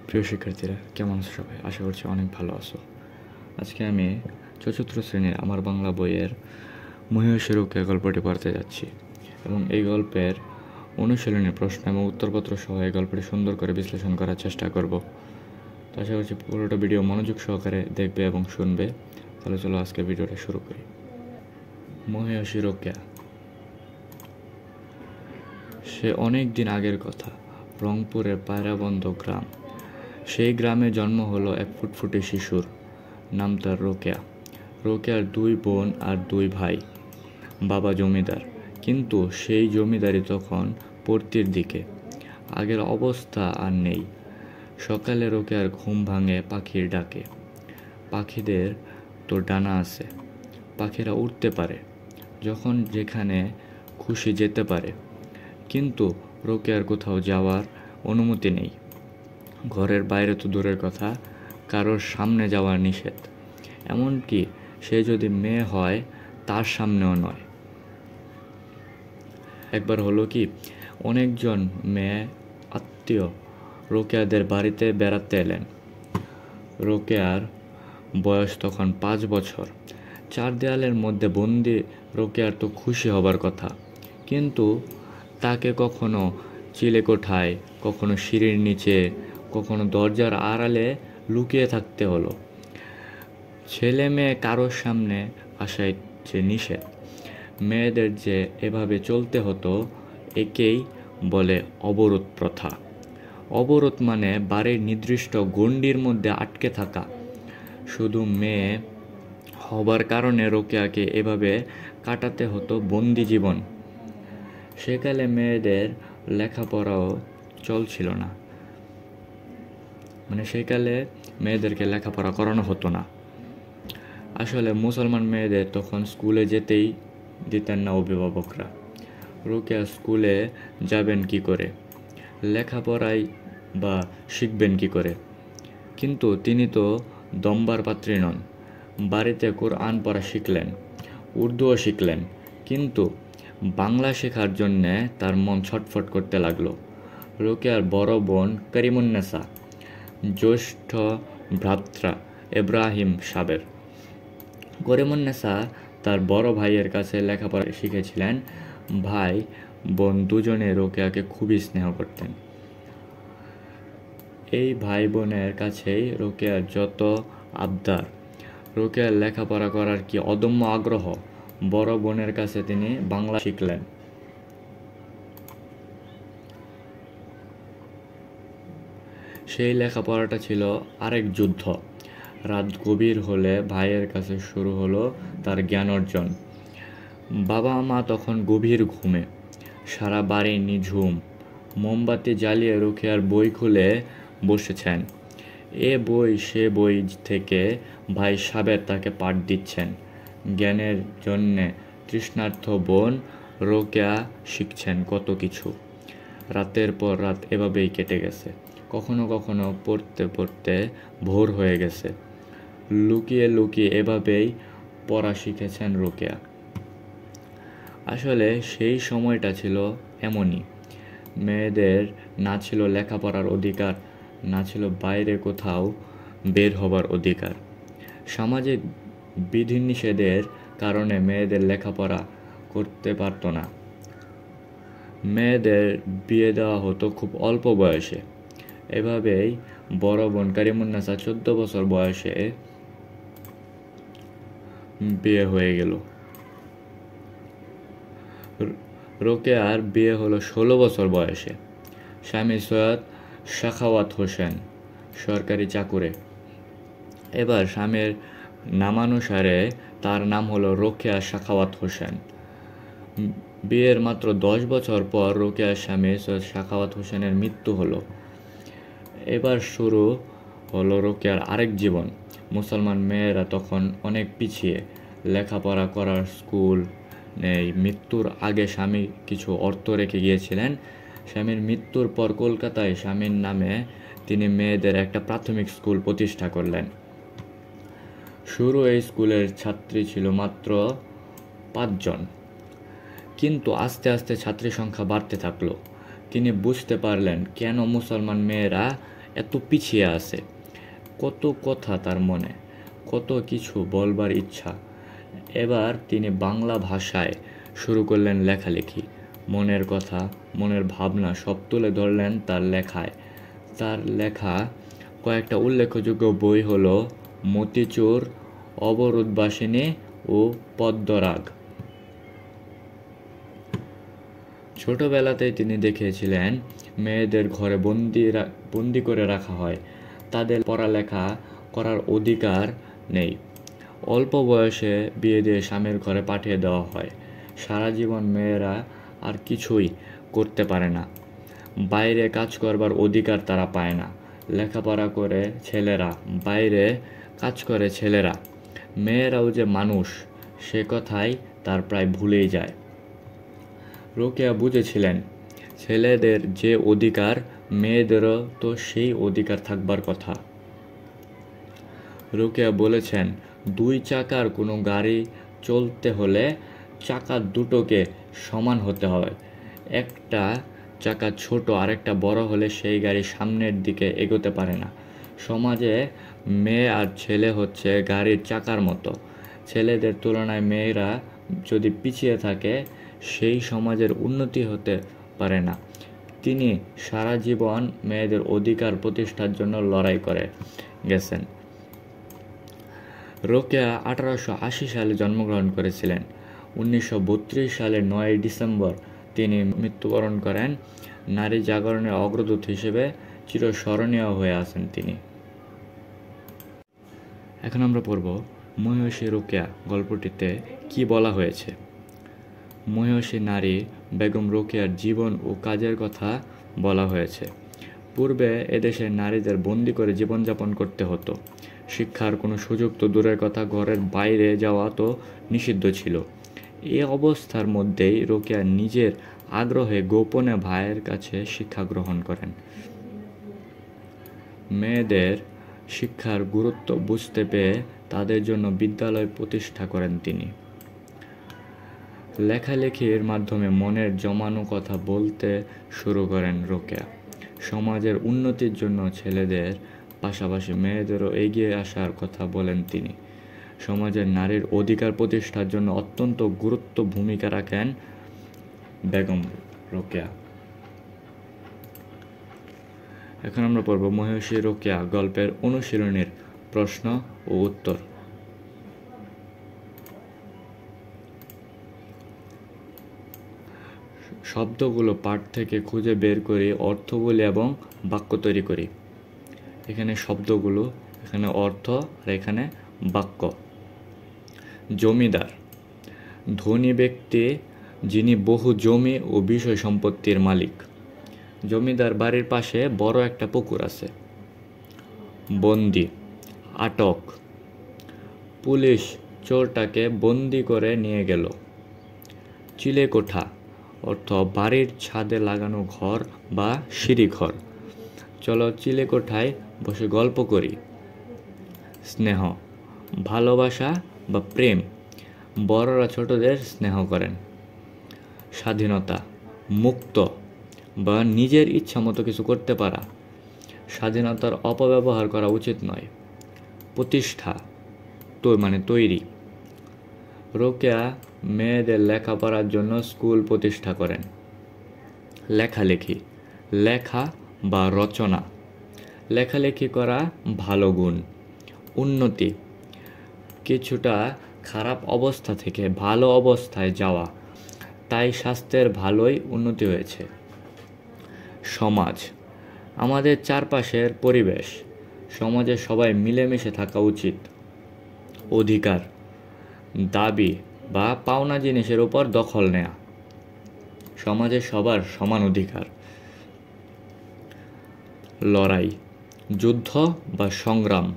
প্রিয় শিক্ষার্থীরা, কেমন আছো সবাই? আশা করছি অনেক ভালো আছো। আজকে আমি চতুর্থ শ্রেণীর আমার বাংলা বইয়ের মহিষী রোকেয়া গল্পটি পড়তে যাচ্ছি এবং এই গল্পের অনুশীলনী প্রশ্ন এবং উত্তরপত্র সহ এই গল্পটি সুন্দর করে বিশ্লেষণ করার চেষ্টা করব। তো আশা করছি পুরোটা ভিডিও মনোযোগ সহকারে দেখবে এবং শুনবে। তাহলে চলো আজকে ভিডিওটা শুরু করি। মহিষী রোকেয়া। সে অনেক দিন আগের কথা। রংপুরের পায়রাবন্দ গ্রাম। সেই গ্রামে জন্ম হলো এক ফুটফুটে শিশুর। নাম তার রোকেয়া। রোকেয়ার 2 বোন আর 2 ভাই। বাবা জমিদার, কিন্তু সেই জমিদারি তখন পড়তির দিকে। আগের অবস্থা আর নেই। সকালে রোকেয়ার ঘুম ভাঙে পাখির ডাকে। পাখিদের তো ডানা আছে, পাখিরা উড়তে পারে, যখন যেখানে খুশি যেতে পারে। কিন্তু রোকেয়ার কোথাও যাওয়ার অনুমতি নেই। ঘরের বাইরে তো দূরের কথা, কারোর সামনে যাওয়া নিষেধ। এমনকি সে যদি মেয়ে হয় তার সামনেও নয়। একবার হলো কি, অনেকজন মেয়ে আত্মীয় রোকেয়াদের বাড়িতে বেড়াতে এলেন। রোকেয়ার বয়স তখন 5 বছর। 4 দেয়ালের মধ্যে বন্দি রোকেয়ার তো খুশি হবার কথা, কিন্তু তাকে কখনো চিলেকোঠায়, কখনো সিঁড়ির নিচে, কখনো দরজার আড়ালে লুকিয়ে থাকতে হলো। ছেলে মেয়ে কারোর সামনে আসাই যে নিষেধ। মেয়েদের যে এভাবে চলতে হতো, একেই বলে অবরোধ প্রথা। অবরোধ মানে বাড়ির নির্দিষ্ট গণ্ডির মধ্যে আটকে থাকা। শুধু মেয়ে হবার কারণে রোকেয়াকে এভাবে কাটাতে হতো বন্দি জীবন। সেকালে মেয়েদের লেখাপড়াও চলছিল না, সেকালে মেয়েদেরকে লেখাপড়া করানো হতো না। আসলে মুসলমান মেয়েদের তখন স্কুলে যেতেই দিতেন না অভিভাবকরা। রোকেয়া স্কুলে যাবেন কি করে, লেখাপড়াই বা শিখবেন কি করে? কিন্তু তিনি তো দম্বার পাত্রী নন। বাড়িতে কোরআন পড়া শিখলেন, উর্দুও শিখলেন, কিন্তু বাংলা শেখার জন্যে তার মন ছটফট করতে লাগলো। রোকেয়ার বড় বোন করিমুন্নেসা, জ্যেষ্ঠ ভ্রাতা ইব্রাহিম সাবের। করিমুন্নেসা তার বড় ভাইয়ের কাছে লেখাপড়া শিখেছিলেন। ভাই বোন দুজনে রোকেয়াকে খুবই স্নেহ করতেন। এই ভাই বোনের কাছেই রোকেয়ার যত আবদার। রোকেয়ার লেখাপড়া করার কি অদম্য আগ্রহ। বড় বোনের কাছে তিনি বাংলা শিখলেন। সেই লেখাপড়াটা ছিল আরেক যুদ্ধ। রাত গভীর হলে ভাইয়ের কাছে শুরু হলো তার জ্ঞান অর্জন। বাবা মা তখন গভীর ঘুমে, সারা বাড়ি নিঝুম। মোমবাতি জ্বালিয়ে রোকেয়ার বই খুলে বসেছেন। এ বই সে বই থেকে ভাই সাবের তাকে পাঠ দিচ্ছেন। জ্ঞানের জন্যে তৃষ্ণার্থ বোন রোকেয়া শিখছেন কত কিছু। রাতের পর রাত এভাবেই কেটে গেছে। কখনো কখনো পড়তে পড়তে ভোর হয়ে গেছে। লুকিয়ে লুকিয়ে এভাবেই পড়া শিখেছেন রোকেয়া। আসলে সেই সময়টা ছিল এমনই। মেয়েদের না ছিল লেখাপড়ার অধিকার, না ছিল বাইরে কোথাও বের হবার অধিকার। সামাজিক বিধিনিষেধের কারণে মেয়েদের লেখাপড়া করতে পারত না। মেয়েদের বিয়ে দেওয়া হতো খুব অল্প বয়সে। এভাবেই বড় বোন করিমুন্নেসা 14 বছর বয়সে বিয়ে হয়ে গেল। রোকেয়ার বিয়ে হলো 16 বছর বয়সে। স্বামী সৈয়দ সাখাওয়াত হোসেন সরকারি চাকুরে। এবার স্বামীর নামানুসারে তার নাম হলো রোকেয়া সাখাওয়াত হোসেন। বিয়ের মাত্র 10 বছর পর রোকেয়ার স্বামী সৈয়দ সাখাওয়াত হোসেনের মৃত্যু হলো। এবার শুরু হলো রোকেয়ার আরেক জীবন। মুসলমান মেয়েরা তখন অনেক পিছিয়ে, লেখাপড়া করার স্কুল নেই। মৃত্যুর আগে স্বামী কিছু অর্থ রেখে গিয়েছিলেন। স্বামীর মৃত্যুর পর কলকাতায় স্বামীর নামে তিনি মেয়েদের একটা প্রাথমিক স্কুল প্রতিষ্ঠা করলেন। শুরু এই স্কুলের ছাত্রী ছিল মাত্র 5 জন, কিন্তু আস্তে আস্তে ছাত্রী সংখ্যা বাড়তে থাকলো। তিনি বুঝতে পারলেন কেন মুসলমান মেয়েরা এত পিছিয়ে আছে। কত কথা তার মনে, কত কিছু বলবার ইচ্ছা। এবার তিনি বাংলা ভাষায় শুরু করলেন লেখালেখি। মনের কথা, মনের ভাবনা সব তুলে ধরলেন তার লেখায়। তার লেখা কয়েকটা উল্লেখযোগ্য বই হলো মতিচুর, অবরোধবাসিনী ও পদ্মরাগ। ছোটবেলাতেই তিনি দেখেছিলেন মেয়েদের ঘরে বন্দি করে রাখা হয়, তাদের পড়ালেখা করার অধিকার নেই, অল্প বয়সে বিয়ে দিয়ে স্বামীর ঘরে পাঠিয়ে দেওয়া হয়। সারা জীবন মেয়েরা আর কিছুই করতে পারে না, বাইরে কাজ করবার অধিকার তারা পায় না। লেখাপড়া করে ছেলেরা, বাইরে কাজ করে ছেলেরা, মেয়েরাও যে মানুষ সে কথাই তার প্রায় ভুলেই যায়। রোকেয়া বুঝেছিলেন ছেলেদের যে অধিকার, মেয়েদেরও তো সেই অধিকার থাকবার কথা। রোকেয়া বলেছেন, 2 চাকার কোনো গাড়ি চলতে হলে চাকা দুটোকে সমান হতে হয়। একটা চাকা ছোট আরেকটা বড় হলে সেই গাড়ি সামনের দিকে এগোতে পারে না। সমাজে মেয়ে আর ছেলে হচ্ছে গাড়ির চাকার মতো। ছেলেদের তুলনায় মেয়েরা যদি পিছিয়ে থাকে সেই সমাজের উন্নতি হতে পারে না। তিনি সারা জীবন মেয়েদের অধিকার প্রতিষ্ঠার জন্য লড়াই করে গেছেন। রোকেয়া 1880 সালে জন্মগ্রহণ করেছিলেন। 1932 সালের 9 ডিসেম্বর তিনি মৃত্যুবরণ করেন। নারী জাগরণের অগ্রদূত হিসেবে চিরস্মরণীয় হয়ে আছেন তিনি। এখন আমরা পড়ব মহিষী রোকেয়া গল্পটিতে কি বলা হয়েছে। মহিষী নারী বেগম রোকেয়ার জীবন ও কাজের কথা বলা হয়েছে। পূর্বে এদেশের নারীদের বন্দি করে জীবনযাপন করতে হতো। শিক্ষার কোনো সুযোগ তো দূরের কথা, ঘরের বাইরে যাওয়া তো নিষিদ্ধ ছিল। এই অবস্থার মধ্যেই রোকেয়া নিজের আগ্রহে গোপনে ভাইয়ের কাছে শিক্ষা গ্রহণ করেন। মেয়েদের শিক্ষার গুরুত্ব বুঝতে পেরে তাদের জন্য বিদ্যালয় প্রতিষ্ঠা করেন তিনি। লেখালেখির মাধ্যমে মনের জমানো কথা বলতে শুরু করেন রোকেয়া। সমাজের উন্নতির জন্য ছেলেদের পাশাপাশি মেয়েদেরও এগিয়ে আসার কথা বলেন তিনি। সমাজের নারীর অধিকার প্রতিষ্ঠার জন্য অত্যন্ত গুরুত্ব ভূমিকা রাখেন বেগম রোকেয়া। এখন আমরা পড়ব মহিষী রোকেয়া গল্পের অনুশীলনীর প্রশ্ন ও উত্তর। শব্দগুলো পাঠ থেকে খুঁজে বের করি, অর্থ বলি এবং বাক্য তৈরি করি। এখানে শব্দগুলো, এখানে অর্থ আর এখানে বাক্য। জমিদার, ধনী ব্যক্তি যিনি বহু জমি ও বিষয় সম্পত্তির মালিক। জমিদার বাড়ির পাশে বড় একটা পুকুর আছে। বন্দি, আটক, পুলিশ চোরটাকে বন্দি করে নিয়ে গেল। চিলেকোঠা অর্থ বাড়ির ছাদে লাগানো ঘর বা সিঁড়িঘর। চলো চিলেকোঠায় বসে গল্প করি। স্নেহ, ভালোবাসা বা প্রেম, বড়রা ছোটদের স্নেহ করেন। স্বাধীনতা, মুক্ত বা নিজের ইচ্ছা মতো কিছু করতে পারা। স্বাধীনতার অপব্যবহার করা উচিত নয়। প্রতিষ্ঠা তৈরি। রোকেয়া মেয়েদের লেখাপড়ার জন্য স্কুল প্রতিষ্ঠা করেন। লেখালেখি, লেখা বা রচনা, লেখালেখি করা ভালো গুণ। উন্নতি, কিছুটা খারাপ অবস্থা থেকে ভালো অবস্থায় যাওয়া, তাই স্বাস্থ্যের ভালোই উন্নতি হয়েছে। সমাজ, আমাদের চারপাশের পরিবেশ, সমাজে সবাই মিলেমিশে থাকা উচিত। অধিকার, দাবি বা পাওনা জিনিসের উপর দখল নেয়া, সমাজে সবার সমান অধিকার। লড়াই, যুদ্ধ বা সংগ্রাম,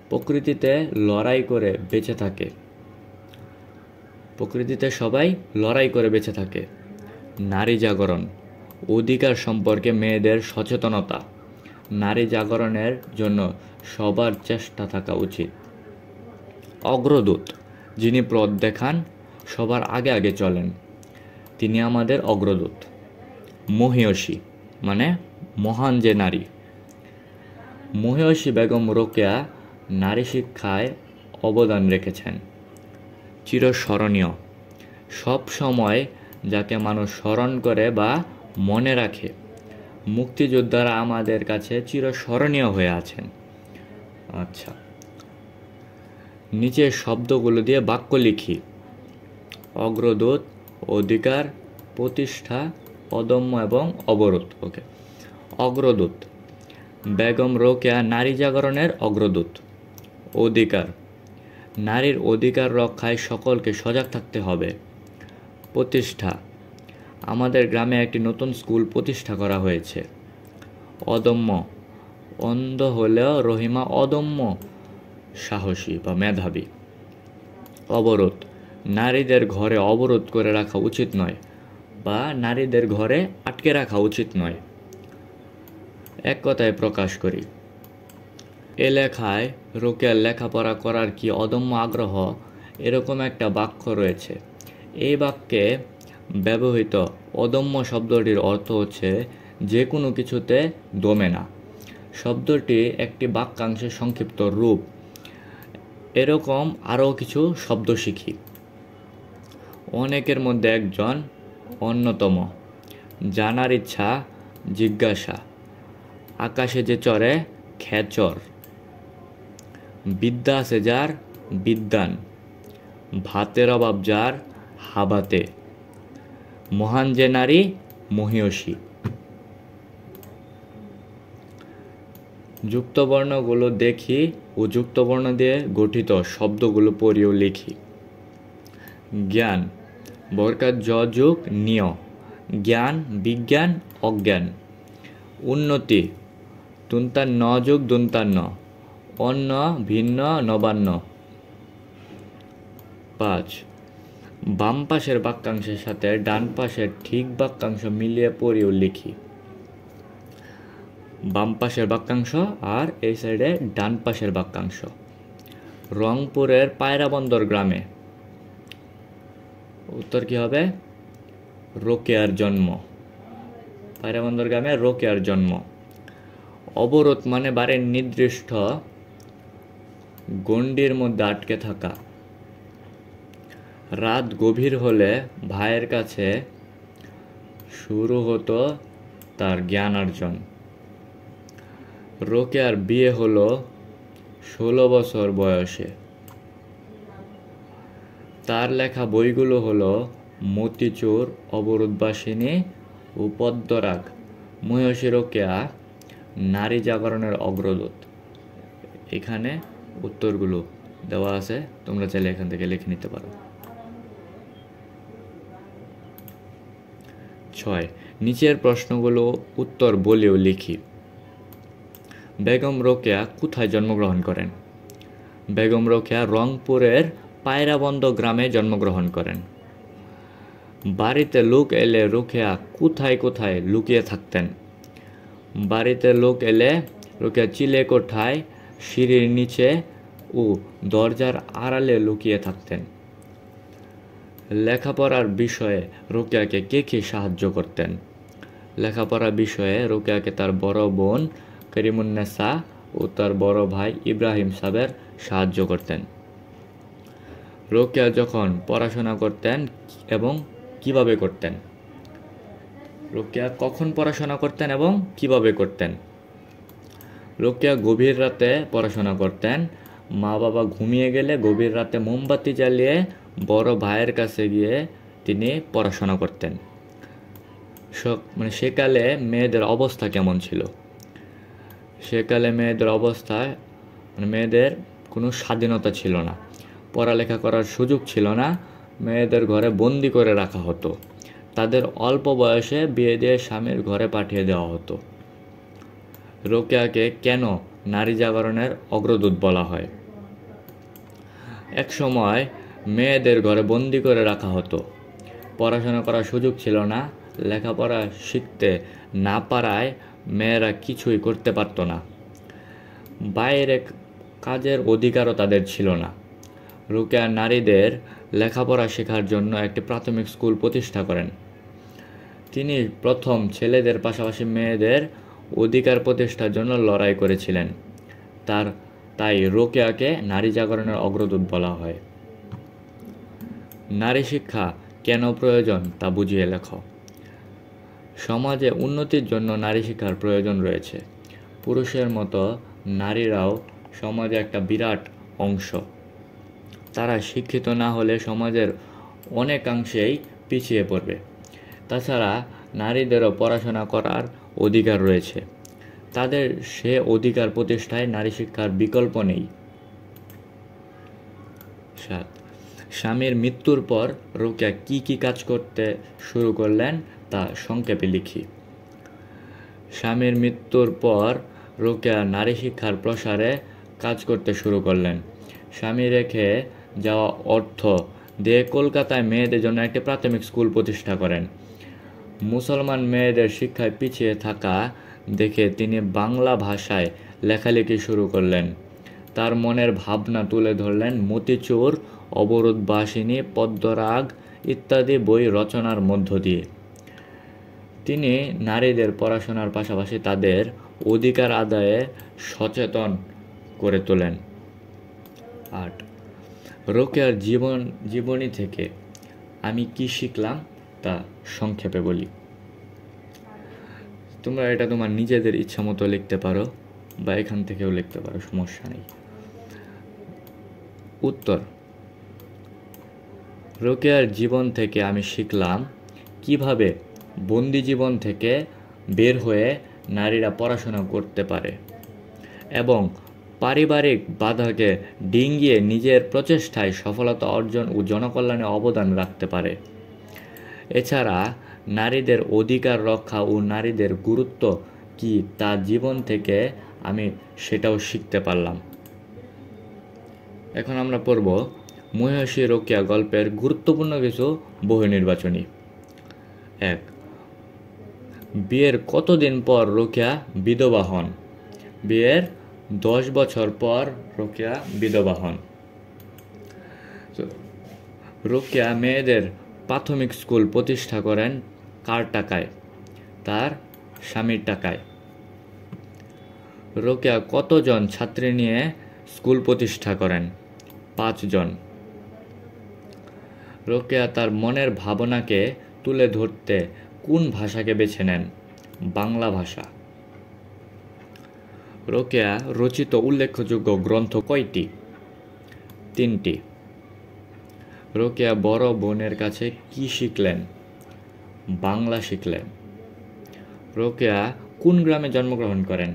প্রকৃতিতে লড়াই করে বেঁচে থাকে। প্রকৃতিতে সবাই লড়াই করে বেঁচে থাকে। নারী জাগরণ, অধিকার সম্পর্কে মেয়েদের সচেতনতা। নারী জাগরণের জন্য সবার চেষ্টা থাকা উচিত। অগ্রদূত, যিনি পথ দেখান, সবার আগে আগে চলেন, তিনি আমাদের অগ্রদূত। মহিয়সী মানে মহান যে নারী। মহিয়সী বেগম রোকেয়া নারী শিক্ষায় অবদান রেখেছেন। চিরস্মরণীয়, সব সময় যাকে মানুষ স্মরণ করে বা মনে রাখে। মুক্তিযোদ্ধারা আমাদের কাছে চিরস্মরণীয় হয়ে আছেন। আচ্ছা, নিচের শব্দগুলো দিয়ে বাক্য লিখি। অগ্রদূত, অধিকার, প্রতিষ্ঠা, অদম্য এবং অবরোধ। ওকে, অগ্রদূত, বেগম রোকেয়া নারী জাগরণের অগ্রদূত। অধিকার, নারীর অধিকার রক্ষায় সকলকে সজাগ থাকতে হবে। প্রতিষ্ঠা, আমাদের গ্রামে একটি নতুন স্কুল প্রতিষ্ঠা করা হয়েছে। অদম্য, অন্ধ হলেও রহিমা অদম্য সাহসী বা মেধাবী। অবরোধ, নারীদের ঘরে অবরোধ করে রাখা উচিত নয় বা নারীদের ঘরে আটকে রাখা উচিত নয়। এক কথায় প্রকাশ করি, এ লেখায় রোকেয়ার লেখাপড়া করার কি অদম্য আগ্রহ, এরকম একটা বাক্য রয়েছে। এই বাক্যে ব্যবহৃত অদম্য শব্দটির অর্থ হচ্ছে যে কোনো কিছুতে দমে না। শব্দটি একটি বাক্যাংশের সংক্ষিপ্ত রূপ। এরকম আরও কিছু শব্দ শিখি। অনেকের মধ্যে একজন, অন্যতম, জানার ইচ্ছা, জিজ্ঞাসা, আকাশে যে চড়ে, খেচর, বিদ্যা আছে যার, বিদ্বান, ভাতের অভাব যার, হাবাতে, মহান যে নারী, মহিয়সী। যুক্তবর্ণগুলো দেখি ও যুক্তবর্ণ দিয়ে গঠিত শব্দগুলো পড়িও লিখি। জ্ঞান, বরকাত জ যুগ নিয়, জ্ঞান, বিজ্ঞান, অজ্ঞান। উন্নতি, তুন্তার ন যুগ দুন্তান্ন, অন্য, ভিন্ন, নবান্ন। 5, বাম পাশের বাক্যাংশের সাথে ডান পাশের ঠিক বাক্যাংশ মিলিয়ে পড়িও লিখি। বাম পাশের বাক্যাংশ আর এই সাইডে ডান পাশের বাক্যাংশ। রংপুরের পায়রাবন্দর গ্রামে, উত্তর কি হবে? রোকেয়ার জন্ম। পায়রাবন্দর গ্রামে রোকেয়ার জন্ম। অবরোধ মানে বাড়ির নির্দিষ্ট গণ্ডির মধ্যে আটকে থাকা। রাত গভীর হলে ভাইয়ের কাছে শুরু হতো তার জ্ঞানার্জন। রোকেয়ার বিয়ে হলো 16 বছর বয়সে। তার লেখা বইগুলো হলো মতিচুর, অবরোধবাসিনী ও পদ্মরাগ। মহিয়সী রোকেয়া নারী জাগরণের অগ্রদূত। এখানে উত্তরগুলো দেওয়া আছে, তোমরা চাইলে এখান থেকে লিখে নিতে পারো। 6, নিচের প্রশ্নগুলো উত্তর বলেও লিখি। বেগম রোকেয়া কোথায় জন্মগ্রহণ করেন? বেগম রোকেয়া রংপুরের পায়রাবন্দ গ্রামে জন্মগ্রহণ করেন। বাড়িতে লোক এলে রোকেয়া কোথায় কোথায় লুকিয়ে থাকতেন? বাড়িতে লোক এলে রোকেয়া চিলে কোঠায়, সিঁড়ির নিচে ও দরজার আড়ালে লুকিয়ে থাকতেন। লেখাপড়ার বিষয়ে রোকেয়াকে কে কে সাহায্য করতেন? লেখাপড়ার বিষয়ে রোকেয়াকে তার বড় বোন করিমুন্নেসা ও তার বড় ভাই ইব্রাহিম সাবের সাহায্য করতেন। রোকেয়া যখন পড়াশোনা করতেন এবং কিভাবে করতেন? রোকেয়া কখন পড়াশোনা করতেন এবং কিভাবে করতেন? রোকেয়া গভীর রাতে পড়াশোনা করতেন। মা বাবা ঘুমিয়ে গেলে গভীর রাতে মোমবাতি জ্বালিয়ে বড় ভাইয়ের কাছে গিয়ে তিনি পড়াশোনা করতেন। সেকালে মেয়েদের অবস্থা কেমন ছিল? সেকালে মেয়েদের অবস্থায় মেয়েদের কোনো স্বাধীনতা ছিল না, পড়ালেখা করার সুযোগ ছিল না। মেয়েদের ঘরে বন্দি করে রাখা হতো। তাদের অল্প বয়সে বিয়ে দিয়ে স্বামীর ঘরে পাঠিয়ে দেওয়া হতো। রোকেয়াকে কেন নারী জাগরণের অগ্রদূত বলা হয়? এক সময় মেয়েদের ঘরে বন্দি করে রাখা হতো, পড়াশোনা করার সুযোগ ছিল না। লেখাপড়া শিখতে না পারায় মেয়েরা কিছুই করতে পারত না। বাইরে কাজের অধিকারও তাদের ছিল না। রোকেয়া নারীদের লেখাপড়া শেখার জন্য একটি প্রাথমিক স্কুল প্রতিষ্ঠা করেন। তিনি প্রথম ছেলেদের পাশাপাশি মেয়েদের অধিকার প্রতিষ্ঠার জন্য লড়াই করেছিলেন। তাই রোকেয়াকে নারী জাগরণের অগ্রদূত বলা হয়। নারী শিক্ষা কেন প্রয়োজন তা বুঝিয়ে লেখো। সমাজে উন্নতির জন্য নারী শিক্ষার প্রয়োজন রয়েছে। পুরুষের মতো নারীরাও সমাজে একটা বিরাট অংশ। তারা শিক্ষিত না হলে সমাজের অনেকাংশেই পিছিয়ে পড়বে। তাছাড়া নারীদেরও পড়াশোনা করার অধিকার রয়েছে। তাদের সে অধিকার প্রতিষ্ঠায় নারী শিক্ষার বিকল্প নেই। 7. স্বামীর মৃত্যুর পর রোকেয়া কি কাজ করতে শুরু করলেন তা সংক্ষেপে লিখি। স্বামীর মৃত্যুর পর রোকেয়া নারী শিক্ষার প্রসারে কাজ করতে শুরু করলেন। স্বামী রেখে যাওয়া অর্থ দিয়ে কলকাতায় মেয়েদের জন্য একটি প্রাথমিক স্কুল প্রতিষ্ঠা করেন। মুসলমান মেয়েদের শিক্ষায় পিছিয়ে থাকা দেখে তিনি বাংলা ভাষায় লেখালেখি শুরু করলেন। তার মনের ভাবনা তুলে ধরলেন মতিচুর, অবরোধবাসিনী, পদ্মরাগ ইত্যাদি বই রচনার মধ্য দিয়ে। তিনি নারীদের পড়াশোনার পাশাপাশি তাদের অধিকার আদায়ে সচেতন করে তোলেন। 8. রোকেয়ার জীবনী থেকে আমি কি শিখলাম তা সংক্ষেপে বলি। তোমরা এটা তোমার নিজেদের ইচ্ছা মতো লিখতে পারো বা এখান থেকেও লিখতে পারো, সমস্যা নেই। উত্তর: রোকেয়ার জীবন থেকে আমি শিখলাম কিভাবে বন্দি জীবন থেকে বের হয়ে নারীরা পড়াশোনা করতে পারে এবং পারিবারিক বাধাকে ডিঙিয়ে নিজের প্রচেষ্টায় সফলতা অর্জন ও জনকল্যাণে অবদান রাখতে পারে। এছাড়া নারীদের অধিকার রক্ষা ও নারীদের গুরুত্ব কী তা জীবন থেকে আমি সেটাও শিখতে পারলাম। এখন আমরা পড়ব মহিষী রোকেয়া গল্পের গুরুত্বপূর্ণ কিছু বহু নির্বাচনী। 1. বিয়ের কতদিন পর রোকেয়া বিধবা হন? বিয়ের 10 বছর পর রোকেয়া বিধবা হন। রোকেয়া মেয়েদের প্রাথমিক স্কুল প্রতিষ্ঠা করেন কার টাকায়? তার স্বামীর টাকায়। রোকেয়া কতজন ছাত্রী নিয়ে স্কুল প্রতিষ্ঠা করেন? 5 জন। রোকেয়া তার মনের ভাবনাকে তুলে ধরতে কোন ভাষাকে বেছে নেন? বাংলা ভাষা। রোকেয়া রচিত উল্লেখযোগ্য গ্রন্থ কয়টি? 3টি। রোকেয়া বড় বোনের কাছে কি শিখলেন? বাংলা শিখলেন। রোকেয়া কোন গ্রামে জন্মগ্রহণ করেন?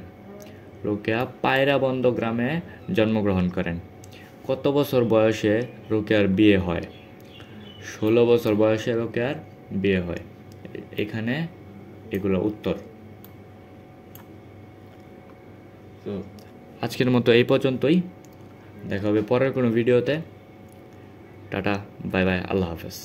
রোকেয়া পায়রাবন্দ গ্রামে জন্মগ্রহণ করেন। কত বছর বয়সে রোকেয়ার বিয়ে হয়? 16 বছর বয়সে রোকেয়ার বিয়ে হয়। এখানে এগুলো উত্তর। তো আজকের মতো এই পর্যন্তই। দেখা হবে পরের কোনো ভিডিওতে। টাটা, বাই বাই, আল্লাহ হাফেজ।